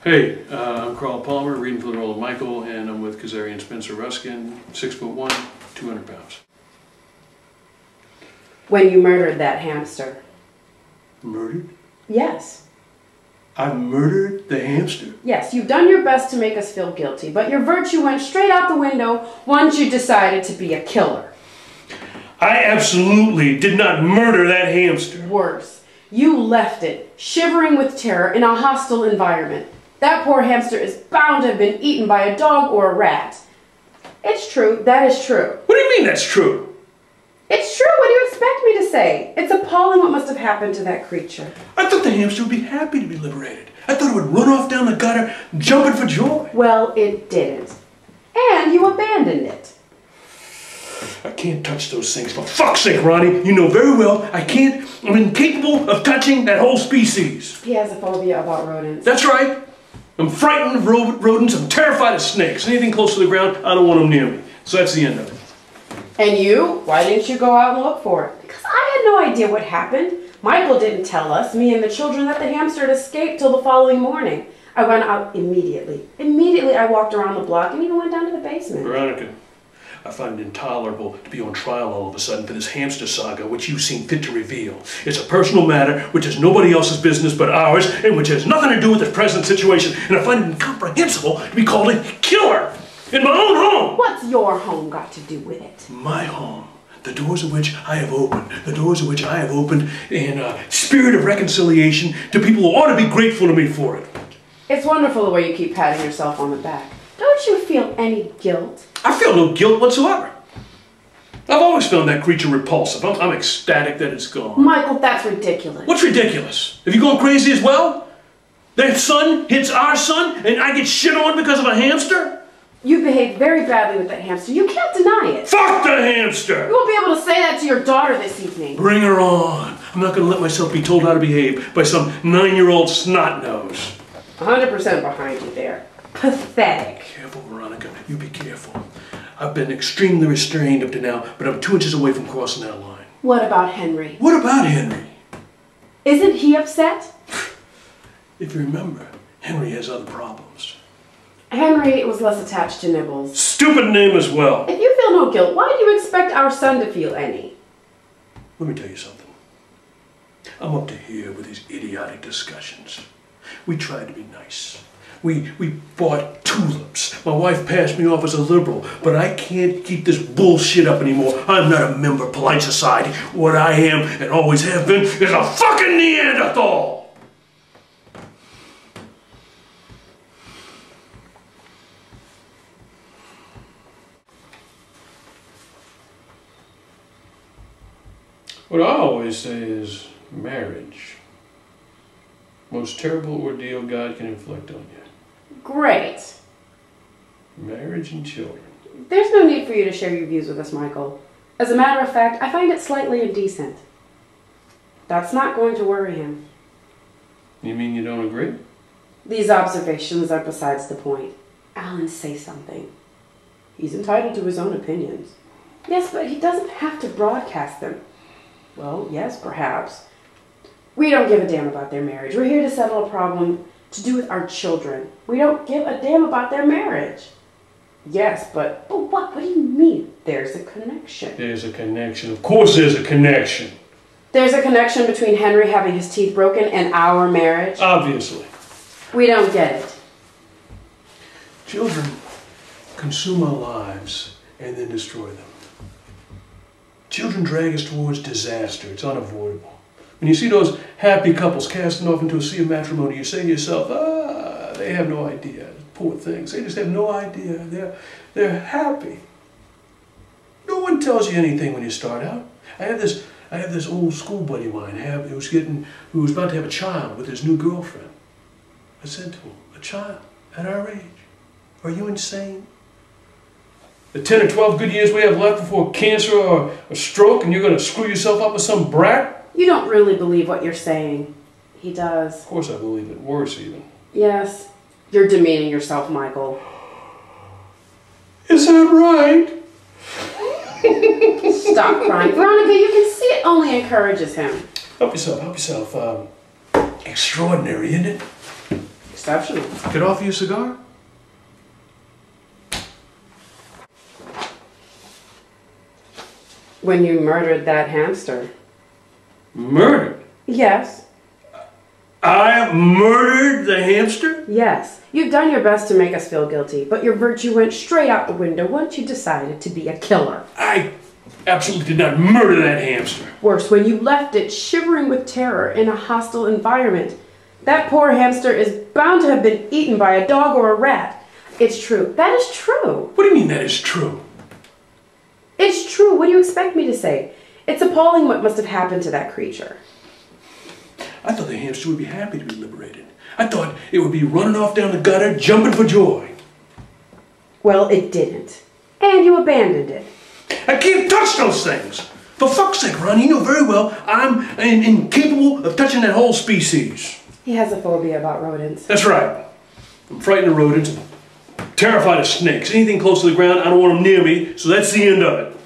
Hey, I'm Carl Palmer, reading for the role of Michael, and I'm with Kazarian Spencer Ruskin, 6'1", 200 pounds. When you murdered that hamster. Murdered? Yes. I murdered the hamster? Yes, you've done your best to make us feel guilty, but your virtue went straight out the window once you decided to be a killer. I absolutely did not murder that hamster. Worse, you left it, shivering with terror in a hostile environment. That poor hamster is bound to have been eaten by a dog or a rat. It's true, that is true. What do you mean that's true? It's true, what do you expect me to say? It's appalling what must have happened to that creature. I thought the hamster would be happy to be liberated. I thought it would run off down the gutter, jumping for joy. Well, it didn't. And you abandoned it. I can't touch those things. For fuck's sake, Ronnie, you know very well I can't. I'm incapable of touching that whole species. He has a phobia about rodents. That's right. I'm frightened of rodents. I'm terrified of snakes. Anything close to the ground, I don't want them near me. So that's the end of it. And you? Why didn't you go out and look for it? Because I had no idea what happened. Michael didn't tell us, me and the children, that the hamster had escaped till the following morning. I went out immediately. Immediately I walked around the block and even went down to the basement. Veronica, I find it intolerable to be on trial all of a sudden for this hamster saga which you seem fit to reveal. It's a personal matter which is nobody else's business but ours and which has nothing to do with the present situation, and I find it incomprehensible to be called a killer in my own home. What's your home got to do with it? My home. The doors of which I have opened. The doors of which I have opened in a spirit of reconciliation to people who ought to be grateful to me for it. It's wonderful the way you keep patting yourself on the back. Don't you feel any guilt? I feel no guilt whatsoever. I've always found that creature repulsive. I'm ecstatic that it's gone. Michael, that's ridiculous. What's ridiculous? Have you gone crazy as well? Their son hits our son and I get shit on because of a hamster? You behaved very badly with that hamster. You can't deny it. Fuck the hamster! You won't be able to say that to your daughter this evening. Bring her on. I'm not going to let myself be told how to behave by some 9-year-old snot-nose. 100% behind you there. Pathetic. Careful, Veronica. You be careful. I've been extremely restrained up to now, but I'm 2 inches away from crossing that line. What about Henry? What about Henry? Isn't he upset? If you remember, Henry has other problems. Henry was less attached to Nibbles. Stupid name as well. If you feel no guilt, why do you expect our son to feel any? Let me tell you something. I'm up to here with these idiotic discussions. We tried to be nice. We bought tulips. My wife passed me off as a liberal, but I can't keep this bullshit up anymore. I'm not a member of polite society. What I am, and always have been, is a fucking Neanderthal! What I always say is marriage. Most terrible ordeal God can inflict on you. Great. Marriage and children. There's no need for you to share your views with us, Michael. As a matter of fact, I find it slightly indecent. That's not going to worry him. You mean you don't agree? These observations are besides the point. Alan, say something. He's entitled to his own opinions. Yes, but he doesn't have to broadcast them. Well, yes, perhaps. We don't give a damn about their marriage. We're here to settle a problem to do with our children. We don't give a damn about their marriage. Yes, but what? What do you mean? There's a connection. There's a connection. Of course there's a connection. There's a connection between Henry having his teeth broken and our marriage? Obviously. We don't get it. Children consume our lives and then destroy them. Children drag us towards disaster. It's unavoidable. When you see those happy couples casting off into a sea of matrimony, you say to yourself, they have no idea. Poor things. They just have no idea. They're happy. No one tells you anything when you start out. I have this old school buddy of mine who was about to have a child with his new girlfriend. I said to him, a child at our age? Are you insane? The 10 or 12 good years we have left before cancer or a stroke, and you're going to screw yourself up with some brat? You don't really believe what you're saying. He does. Of course I believe it. Worse even. Yes. You're demeaning yourself, Michael. Is that right? Stop crying. Veronica, you can see it only encourages him. Help yourself, help yourself. Extraordinary, isn't it? Exceptional. Could I offer you a cigar? When you murdered that hamster. Murdered? Yes. I murdered the hamster? Yes. You've done your best to make us feel guilty, but your virtue went straight out the window once you decided to be a killer. I absolutely did not murder that hamster. Worse, when you left it shivering with terror in a hostile environment. That poor hamster is bound to have been eaten by a dog or a rat. It's true. That is true. What do you mean that is true? It's true. What do you expect me to say? It's appalling what must have happened to that creature. I thought the hamster would be happy to be liberated. I thought it would be running off down the gutter, jumping for joy. Well, it didn't. And you abandoned it. I can't touch those things. For fuck's sake, Ron, you know very well I'm incapable of touching that whole species. He has a phobia about rodents. That's right. I'm frightened of rodents. I'm terrified of snakes. Anything close to the ground, I don't want them near me, so that's the end of it.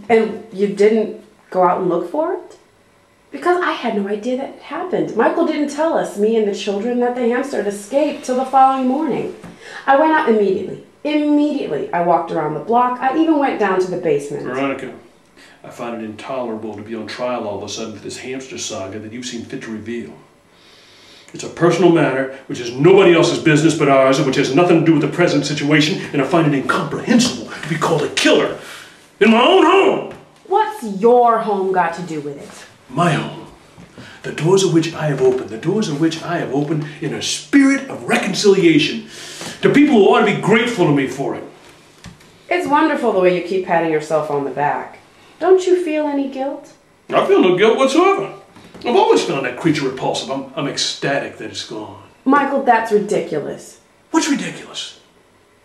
And you didn't go out and look for it? Because I had no idea that it happened. Michael didn't tell us, me and the children, that the hamster had escaped till the following morning. I went out immediately. Immediately. I walked around the block. I even went down to the basement. Veronica, I find it intolerable to be on trial all of a sudden for this hamster saga that you've seen fit to reveal. It's a personal matter which is nobody else's business but ours, and which has nothing to do with the present situation, and I find it incomprehensible to be called a killer in my own home. What's your home got to do with it? My home. The doors of which I have opened. The doors of which I have opened in a spirit of reconciliation to people who ought to be grateful to me for it. It's wonderful the way you keep patting yourself on the back. Don't you feel any guilt? I feel no guilt whatsoever. I've always found that creature repulsive. I'm ecstatic that it's gone. Michael, that's ridiculous. What's ridiculous?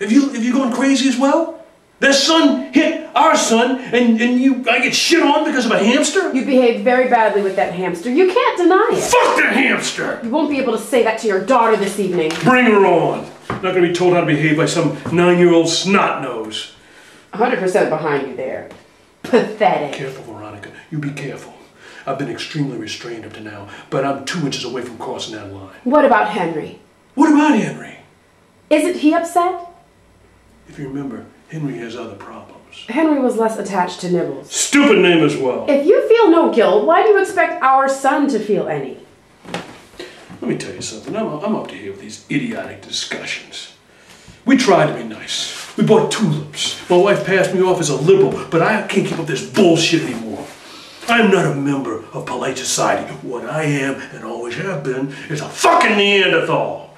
Have you gone crazy as well? Their son hit our son, and I get shit on because of a hamster? You behaved very badly with that hamster. You can't deny it. Fuck the hamster! You won't be able to say that to your daughter this evening. Bring her on. I'm not going to be told how to behave by some 9-year-old snot-nose. 100% behind you there. Pathetic. Careful, Veronica. You be careful. I've been extremely restrained up to now, but I'm 2 inches away from crossing that line. What about Henry? What about Henry? Isn't he upset? If you remember, Henry has other problems. Henry was less attached to Nibbles. Stupid name as well. If you feel no guilt, why do you expect our son to feel any? Let me tell you something. I'm up to here with these idiotic discussions. We tried to be nice. We bought tulips. My wife passed me off as a liberal, but I can't keep up this bullshit anymore. I'm not a member of polite society. What I am, and always have been, is a fucking Neanderthal.